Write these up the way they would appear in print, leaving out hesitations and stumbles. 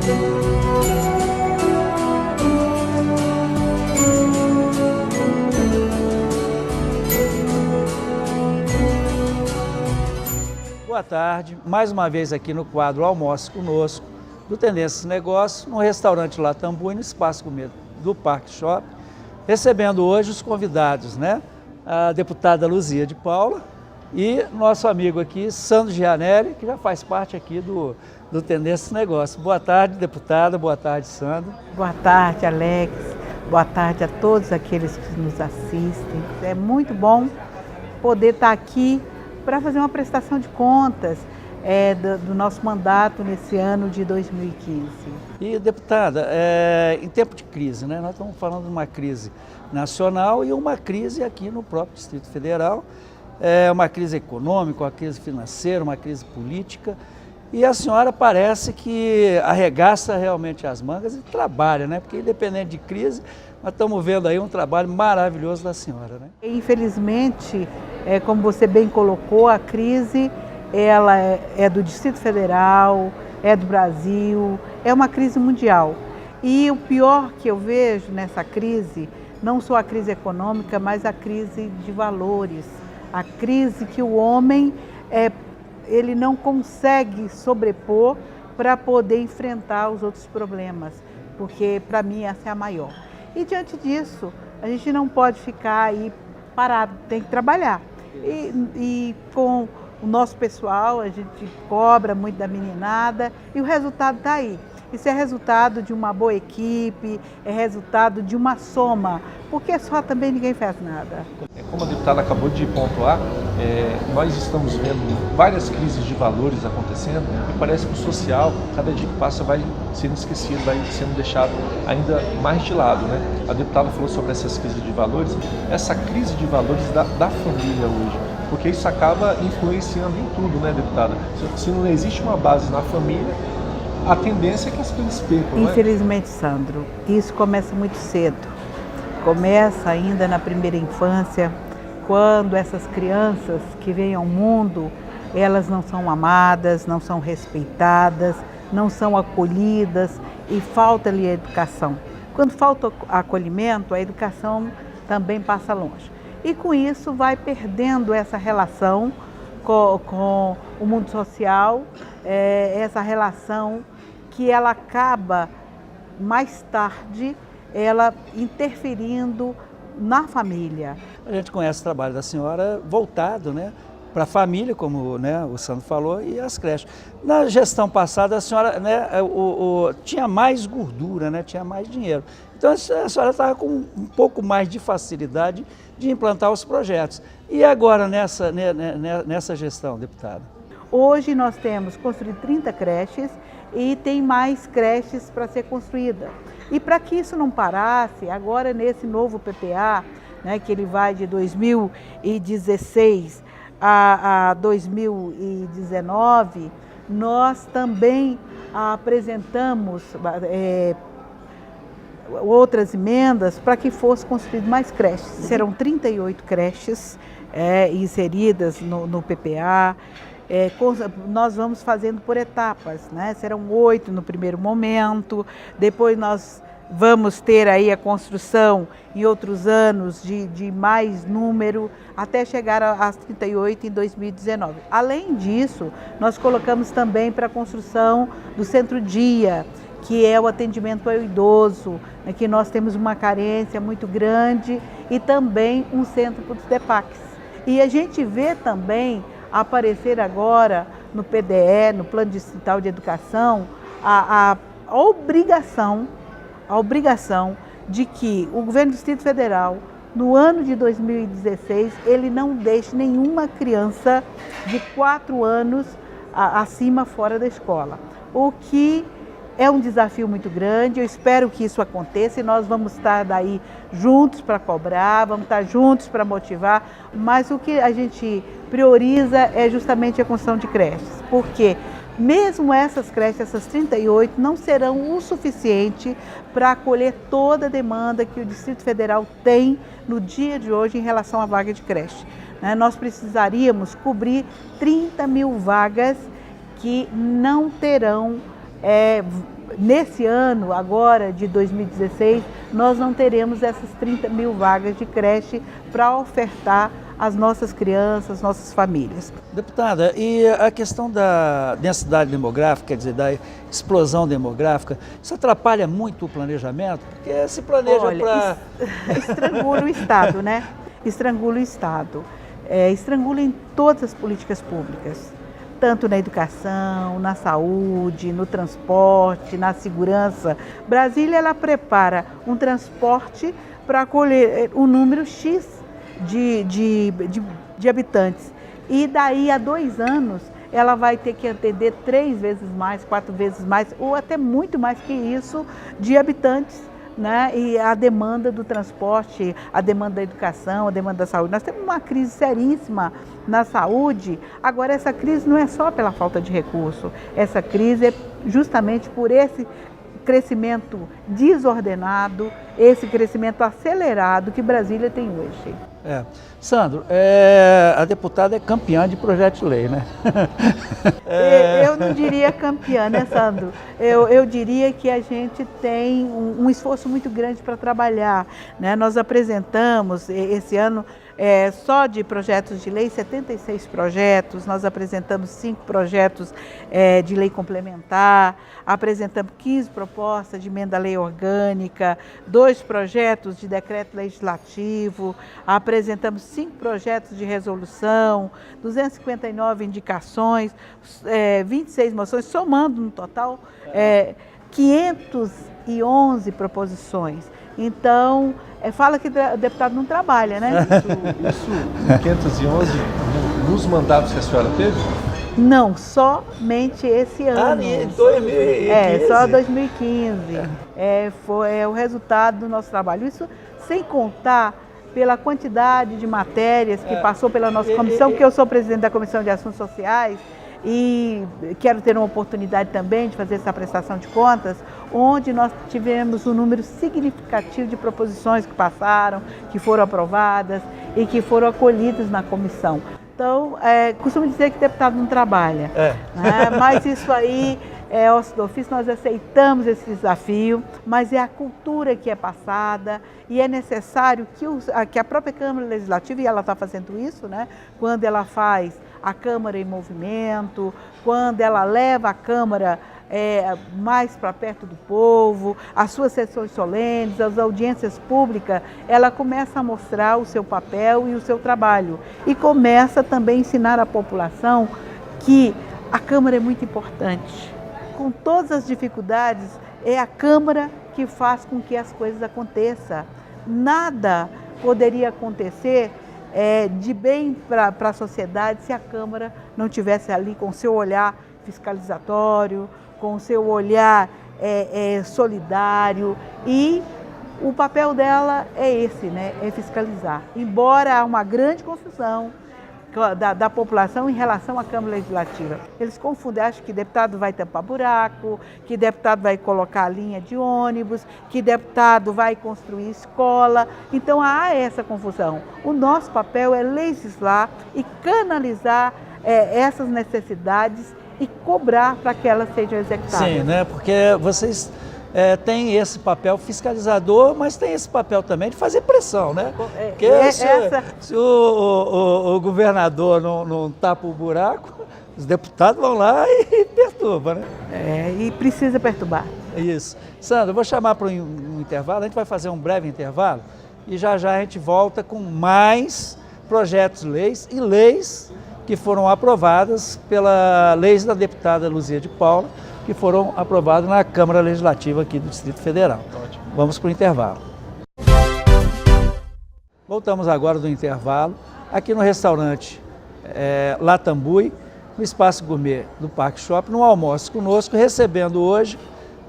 Boa tarde, mais uma vez aqui no quadro Almoce Conosco, do Tendências Negócios, no restaurante Latambu, no Espaço Comida do Parque Shopping, recebendo hoje os convidados, né? A deputada Luzia de Paula e nosso amigo aqui, Sandro Gianelli, que já faz parte aqui do Tendências Negócios. Boa tarde, deputada, boa tarde, Sandro. Boa tarde, Alex, boa tarde a todos aqueles que nos assistem. É muito bom poder estar aqui para fazer uma prestação de contas do nosso mandato nesse ano de 2015. E, deputada, em tempo de crise, né? Nós estamos falando de uma crise nacional e uma crise aqui no próprio Distrito Federal, uma crise econômica, uma crise financeira, uma crise política, e a senhora parece que arregaça realmente as mangas e trabalha, né? Porque independente de crise, nós estamos vendo aí um trabalho maravilhoso da senhora, né? Infelizmente, como você bem colocou, a crise ela é do Distrito Federal, é do Brasil, é uma crise mundial. E o pior que eu vejo nessa crise, não só a crise econômica, mas a crise de valores, a crise que o homem ele não consegue sobrepor para poder enfrentar os outros problemas, porque para mim essa é a maior. E diante disso, a gente não pode ficar aí parado, tem que trabalhar. E com o nosso pessoal, a gente cobra muito da meninada e o resultado está aí. Isso é resultado de uma boa equipe, é resultado de uma soma, porque só também ninguém faz nada. Como a deputada acabou de pontuar, nós estamos vendo várias crises de valores acontecendo e parece que o social, cada dia que passa, vai sendo esquecido, vai sendo deixado ainda mais de lado, né? A deputada falou sobre essas crises de valores, essa crise de valores da família hoje, porque isso acaba influenciando em tudo, né, deputada? Se não existe uma base na família, a tendência é que as coisas percam, Infelizmente, Sandro, isso começa muito cedo. Começa ainda na primeira infância, quando essas crianças que vêm ao mundo, elas não são amadas, não são respeitadas, não são acolhidas e falta-lhe a educação. Quando falta acolhimento, a educação também passa longe. E com isso vai perdendo essa relação com o mundo social, essa relação que ela acaba mais tarde ela interferindo na família. A gente conhece o trabalho da senhora voltado, né, para a família, como, né, o Sandro falou, e as creches. Na gestão passada, a senhora, né, tinha mais gordura, né, tinha mais dinheiro. Então a senhora estava com um pouco mais de facilidade de implantar os projetos. E agora nessa gestão, deputada? Hoje nós temos construído 30 creches e tem mais creches para ser construída. E para que isso não parasse, agora nesse novo PPA, né, que ele vai de 2016 a 2019, nós também apresentamos outras emendas para que fosse construído mais creches. Serão 38 creches inseridas no PPA. Nós vamos fazendo por etapas, né? Serão 8 no primeiro momento, depois nós vamos ter aí a construção em outros anos de mais número, até chegar às 38 em 2019. Além disso, nós colocamos também para a construção do centro-dia, que é o atendimento ao idoso, né, que nós temos uma carência muito grande, e também um centro para os DEPACs. E a gente vê também aparecer agora no PDE, no Plano Distrital de Educação, a obrigação de que o governo do Distrito Federal, no ano de 2016, ele não deixe nenhuma criança de 4 anos acima fora da escola. O que é um desafio muito grande, eu espero que isso aconteça e nós vamos estar daí juntos para cobrar, vamos estar juntos para motivar, mas o que a gente prioriza é justamente a construção de creches, porque mesmo essas creches, essas 38, não serão o suficiente para acolher toda a demanda que o Distrito Federal tem no dia de hoje em relação à vaga de creche. Nós precisaríamos cobrir 30 mil vagas que não terão nesse ano, agora de 2016, nós não teremos essas 30 mil vagas de creche para ofertar às nossas crianças, nossas famílias. Deputada, e a questão da densidade demográfica, quer dizer, da explosão demográfica, isso atrapalha muito o planejamento? Porque se planeja para... Estrangula o Estado, né? Estrangula o Estado. Estrangula em todas as políticas públicas, tanto na educação, na saúde, no transporte, na segurança. Brasília, ela prepara um transporte para acolher um número X de habitantes. E daí a 2 anos ela vai ter que atender 3 vezes mais, 4 vezes mais, ou até muito mais que isso de habitantes, né? E a demanda do transporte, a demanda da educação, a demanda da saúde. Nós temos uma crise seríssima na saúde. Agora, essa crise não é só pela falta de recurso, essa crise é justamente por esse crescimento desordenado, esse crescimento acelerado que Brasília tem hoje. Sandro, a deputada é campeã de projeto de lei, né? Eu não diria campeã, né, Sandro? Eu diria que a gente tem um esforço muito grande para trabalhar, né? Nós apresentamos esse ano, só de projetos de lei, 76 projetos, nós apresentamos 5 projetos de lei complementar, apresentamos 15 propostas de emenda à lei orgânica, 2 projetos de decreto legislativo, apresentamos 5 projetos de resolução, 259 indicações, 26 moções, somando no total 511 proposições. Então, fala que o deputado não trabalha, né? Isso 511 nos mandatos que a senhora teve? Não, somente esse ano. Em 2015? Só 2015. Foi o resultado do nosso trabalho. Isso sem contar pela quantidade de matérias que passou pela nossa comissão, porque eu sou presidente da Comissão de Assuntos Sociais e quero ter uma oportunidade também de fazer essa prestação de contas, onde nós tivemos um número significativo de proposições que passaram, que foram aprovadas e que foram acolhidas na comissão. Então, costumo dizer que deputado não trabalha, né? Mas isso aí é osso do ofício, nós aceitamos esse desafio, mas é a cultura que é passada e é necessário que a própria Câmara Legislativa, e ela está fazendo isso, né? Quando ela faz a Câmara em movimento, quando ela leva a Câmara mais para perto do povo, as suas sessões solenes, as audiências públicas, ela começa a mostrar o seu papel e o seu trabalho. E começa também a ensinar à população que a Câmara é muito importante. Com todas as dificuldades, é a Câmara que faz com que as coisas aconteçam. Nada poderia acontecer de bem para a sociedade se a Câmara não tivesse ali com o seu olhar fiscalizatório, com o seu olhar solidário, e o papel dela é esse, né? É fiscalizar. Embora há uma grande confusão da população em relação à Câmara Legislativa. Eles confundem, acham que deputado vai tampar buraco, que deputado vai colocar linha de ônibus, que deputado vai construir escola. Então há essa confusão. O nosso papel é legislar e canalizar essas necessidades e cobrar para que elas sejam executadas. Sim, né? Porque vocês têm esse papel fiscalizador, mas tem esse papel também de fazer pressão, né? Porque se o governador não tapa o buraco, os deputados vão lá e perturbam, né? E precisa perturbar. Isso. Sandra, eu vou chamar para um intervalo, a gente vai fazer um breve intervalo e já a gente volta com mais projetos de leis e leis que foram aprovadas pela lei da deputada Luzia de Paula, que foram aprovadas na Câmara Legislativa aqui do Distrito Federal. Ótimo. Vamos para o intervalo. Voltamos agora do intervalo, aqui no restaurante Latambui, no Espaço Gourmet do Parque Shopping, no almoço conosco, recebendo hoje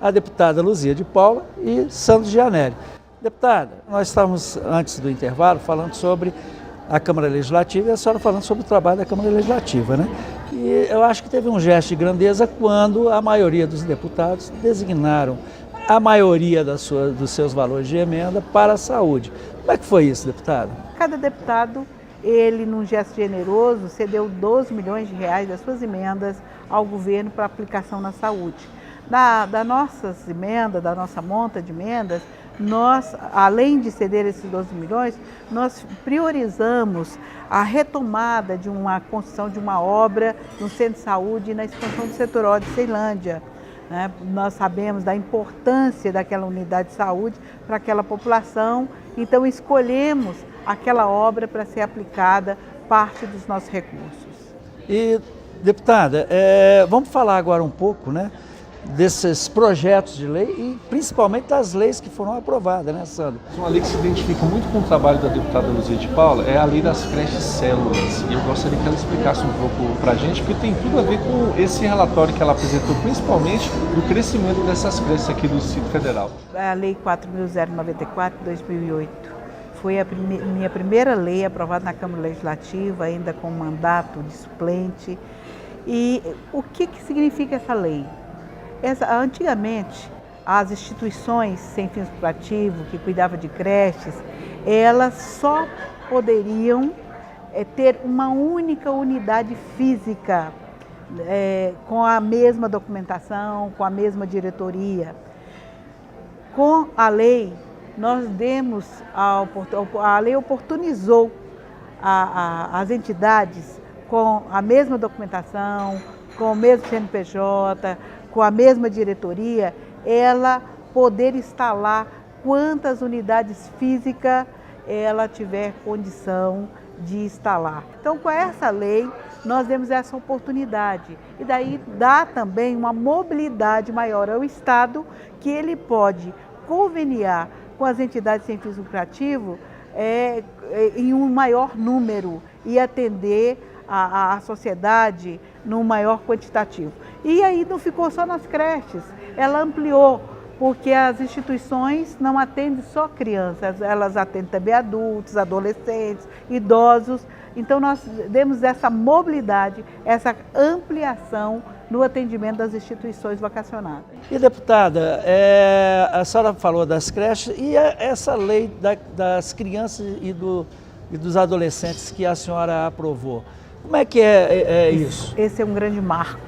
a deputada Luzia de Paula e Sandro Gianelli. Deputada, nós estávamos, antes do intervalo, falando sobre a Câmara Legislativa e a senhora falando sobre o trabalho da Câmara Legislativa, né? E eu acho que teve um gesto de grandeza quando a maioria dos deputados designaram a maioria dos seus valores de emenda para a saúde. Como é que foi isso, deputado? Cada deputado, ele, num gesto generoso, cedeu 12 milhões de reais das suas emendas ao governo para aplicação na saúde. Da nossas emendas, da nossa monta de emendas, nós, além de ceder esses 12 milhões, nós priorizamos a retomada de uma construção de uma obra no centro de saúde e na expansão do setor O de Ceilândia. Né? Nós sabemos da importância daquela unidade de saúde para aquela população, então escolhemos aquela obra para ser aplicada parte dos nossos recursos. E, deputada, vamos falar agora um pouco, né, desses projetos de lei e principalmente das leis que foram aprovadas, né, Sandra? Uma lei que se identifica muito com o trabalho da deputada Luzia de Paula é a lei das creches células. E eu gostaria que ela explicasse um pouco para a gente, porque tem tudo a ver com esse relatório que ela apresentou, principalmente do crescimento dessas creches aqui do Distrito Federal. A Lei 4.094 de 2008 foi a minha primeira lei aprovada na Câmara Legislativa, ainda com mandato de suplente. E o que significa essa lei? Antigamente, as instituições sem fins lucrativos, que cuidavam de creches, elas só poderiam ter uma única unidade física, com a mesma documentação, com a mesma diretoria. Com a lei, nós demos, a lei oportunizou as entidades com a mesma documentação, com o mesmo CNPJ, com a mesma diretoria, ela poder instalar quantas unidades físicas ela tiver condição de instalar. Então, com essa lei, nós demos essa oportunidade. E daí dá também uma mobilidade maior ao Estado, que ele pode conveniar com as entidades sem fins lucrativos em um maior número e atender a sociedade num maior quantitativo. E aí não ficou só nas creches, ela ampliou, porque as instituições não atendem só crianças, elas atendem também adultos, adolescentes, idosos. Então nós demos essa mobilidade, essa ampliação no atendimento das instituições vacacionadas. E, deputada, a senhora falou das creches e essa lei das crianças e dos adolescentes que a senhora aprovou. Como é que é isso? Esse é um grande marco.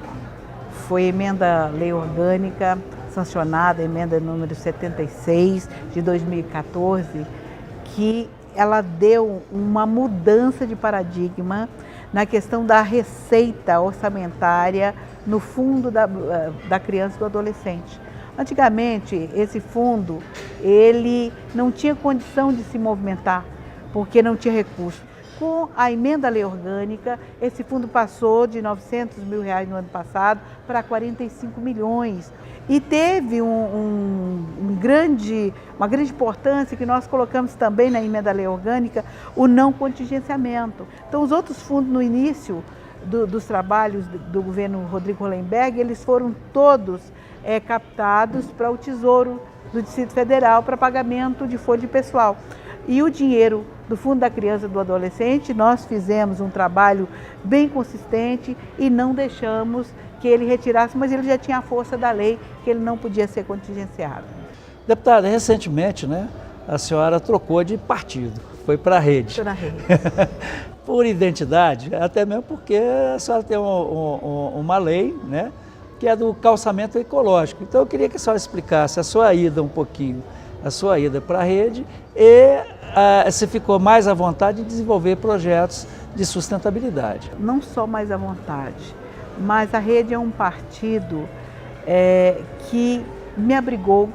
Foi emenda lei orgânica sancionada, emenda número 76 de 2014, que ela deu uma mudança de paradigma na questão da receita orçamentária no fundo da criança e do adolescente. Antigamente, esse fundo, ele não tinha condição de se movimentar, porque não tinha recurso. Com a emenda à lei orgânica, esse fundo passou de R$900 mil no ano passado para 45 milhões. E teve uma grande importância que nós colocamos também na emenda à lei orgânica, o não contingenciamento. Então, os outros fundos no início dos trabalhos do governo Rodrigo Hollenberg, eles foram todos captados para o Tesouro do Distrito Federal para pagamento de folha de pessoal. E o dinheiro do Fundo da Criança e do Adolescente, nós fizemos um trabalho bem consistente e não deixamos que ele retirasse, mas ele já tinha a força da lei, que ele não podia ser contingenciado. Deputada, recentemente, né, a senhora trocou de partido, foi para a Rede. Estou na Rede. Por identidade, até mesmo porque a senhora tem uma lei, né, que é do calçamento ecológico. Então eu queria que a senhora explicasse a sua ida um pouquinho, a sua ida para a Rede e se ficou mais à vontade de desenvolver projetos de sustentabilidade. Não só mais à vontade, mas a Rede é um partido que me abrigou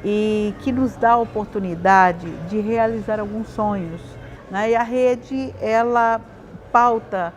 e que nos dá a oportunidade de realizar alguns sonhos. Né? E a Rede, ela pauta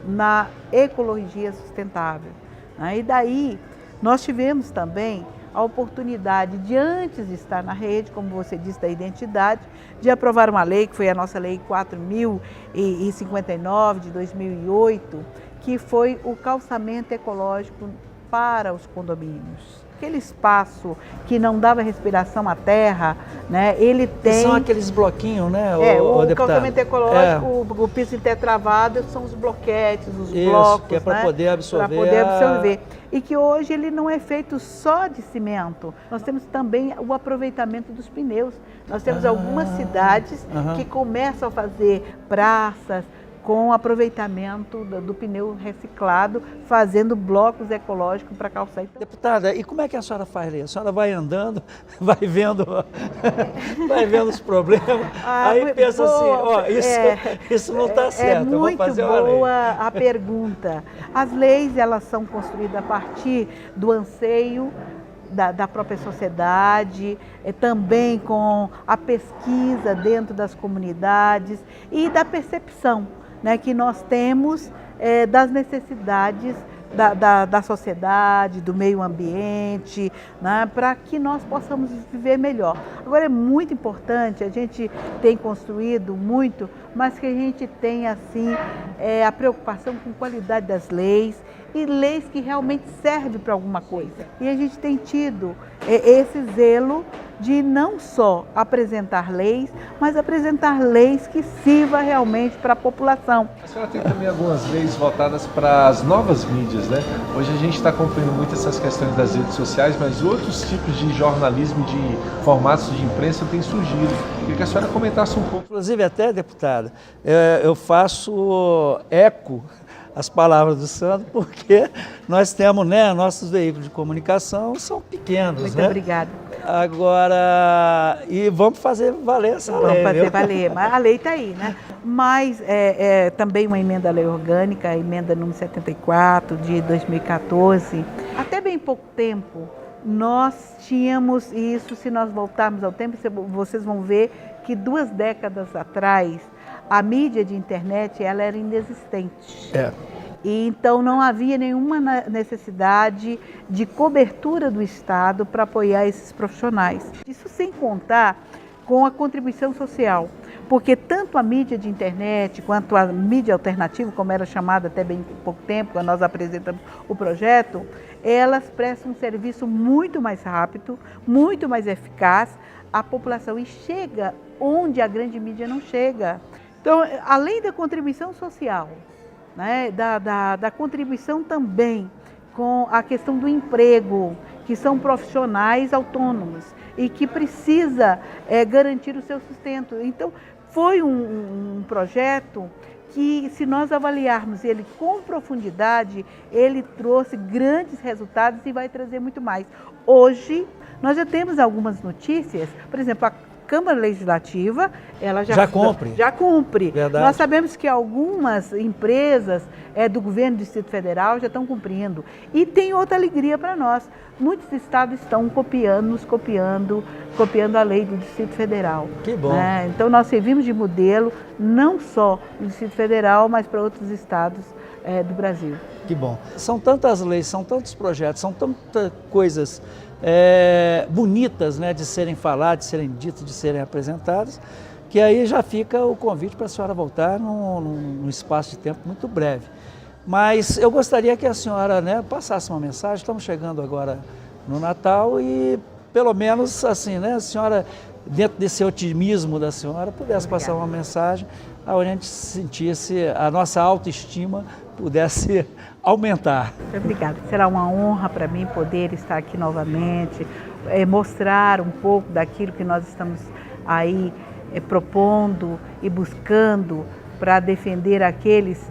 na ecologia sustentável. Né? E daí nós tivemos também a oportunidade de, antes de estar na Rede, como você disse, da identidade, de aprovar uma lei, que foi a nossa Lei 4.059 de 2008, que foi o calçamento ecológico para os condomínios. Aquele espaço que não dava respiração à terra, né, ele tem... São aqueles bloquinhos, né, o calçamento ecológico, o piso intertravado, são os bloquetes, os blocos, que é para, né, poder absorver. Para poder absorver. E que hoje ele não é feito só de cimento, nós temos também o aproveitamento dos pneus. Nós temos algumas cidades que começam a fazer praças com o aproveitamento do pneu reciclado, fazendo blocos ecológicos para calçada. Deputada, e como é que a senhora faz ali? A senhora vai andando, vai vendo, vai vendo os problemas, aí pensa boa, assim, isso não está certo, eu vou fazer uma lei. É muito boa a pergunta. As leis, elas são construídas a partir do anseio da própria sociedade, também com a pesquisa dentro das comunidades e da percepção, né, que nós temos das necessidades da sociedade, do meio ambiente, né, para que nós possamos viver melhor. Agora é muito importante, a gente tem construído muito, mas que a gente tenha assim a preocupação com a qualidade das leis e leis que realmente servem para alguma coisa. E a gente tem tido esse zelo de não só apresentar leis, mas apresentar leis que sirvam realmente para a população. A senhora tem também algumas leis voltadas para as novas mídias, né? Hoje a gente está acompanhando muito essas questões das redes sociais, mas outros tipos de jornalismo, de formatos de imprensa têm surgido. Queria que a senhora comentasse um pouco. Inclusive até, deputada, eu faço eco as palavras do Sandro, porque nós temos, né, nossos veículos de comunicação são pequenos, Muito né? obrigada. Agora, e vamos fazer valer essa lei. Vamos fazer valer, mas a lei está aí, né? Mas também uma emenda à lei orgânica, a emenda número 74 de 2014. Até bem pouco tempo, nós tínhamos, e isso se nós voltarmos ao tempo, vocês vão ver que 2 décadas atrás, a mídia de internet ela era inexistente. E então não havia nenhuma necessidade de cobertura do Estado para apoiar esses profissionais. Isso sem contar com a contribuição social, porque tanto a mídia de internet quanto a mídia alternativa, como era chamada até bem pouco tempo, quando nós apresentamos o projeto, elas prestam um serviço muito mais rápido, muito mais eficaz à população e chega onde a grande mídia não chega. Então, além da contribuição social, né, da contribuição também com a questão do emprego, que são profissionais autônomos e que precisa garantir o seu sustento. Então, foi um projeto que, se nós avaliarmos ele com profundidade, ele trouxe grandes resultados e vai trazer muito mais. Hoje, nós já temos algumas notícias, por exemplo, a Câmara Legislativa, ela já cumpre. Verdade. Nós sabemos que algumas empresas do governo do Distrito Federal já estão cumprindo. E tem outra alegria para nós. Muitos estados estão nos copiando a lei do Distrito Federal. Que bom. Né? Então nós servimos de modelo não só no Distrito Federal, mas para outros estados do Brasil. Que bom. São tantas leis, são tantos projetos, são tantas coisas bonitas, né, de serem faladas, de serem ditas, de serem apresentadas, que aí já fica o convite para a senhora voltar num espaço de tempo muito breve. Mas eu gostaria que a senhora, né, passasse uma mensagem. Estamos chegando agora no Natal e pelo menos assim, né, a senhora, dentro desse otimismo da senhora, pudesse passar uma mensagem onde a gente sentisse a nossa autoestima pudesse aumentar. Obrigada. Será uma honra para mim poder estar aqui novamente, mostrar um pouco daquilo que nós estamos aí propondo e buscando para defender aqueles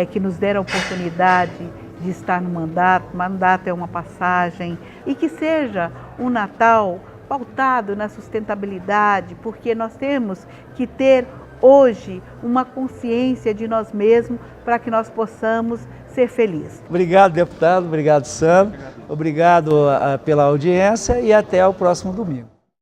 que nos deram a oportunidade de estar no mandato. Mandato é uma passagem e que seja um Natal pautado na sustentabilidade, porque nós temos que ter hoje uma consciência de nós mesmos para que nós possamos ser felizes. Obrigado, deputado. Obrigado, Sandro. Obrigado pela audiência e até o próximo domingo.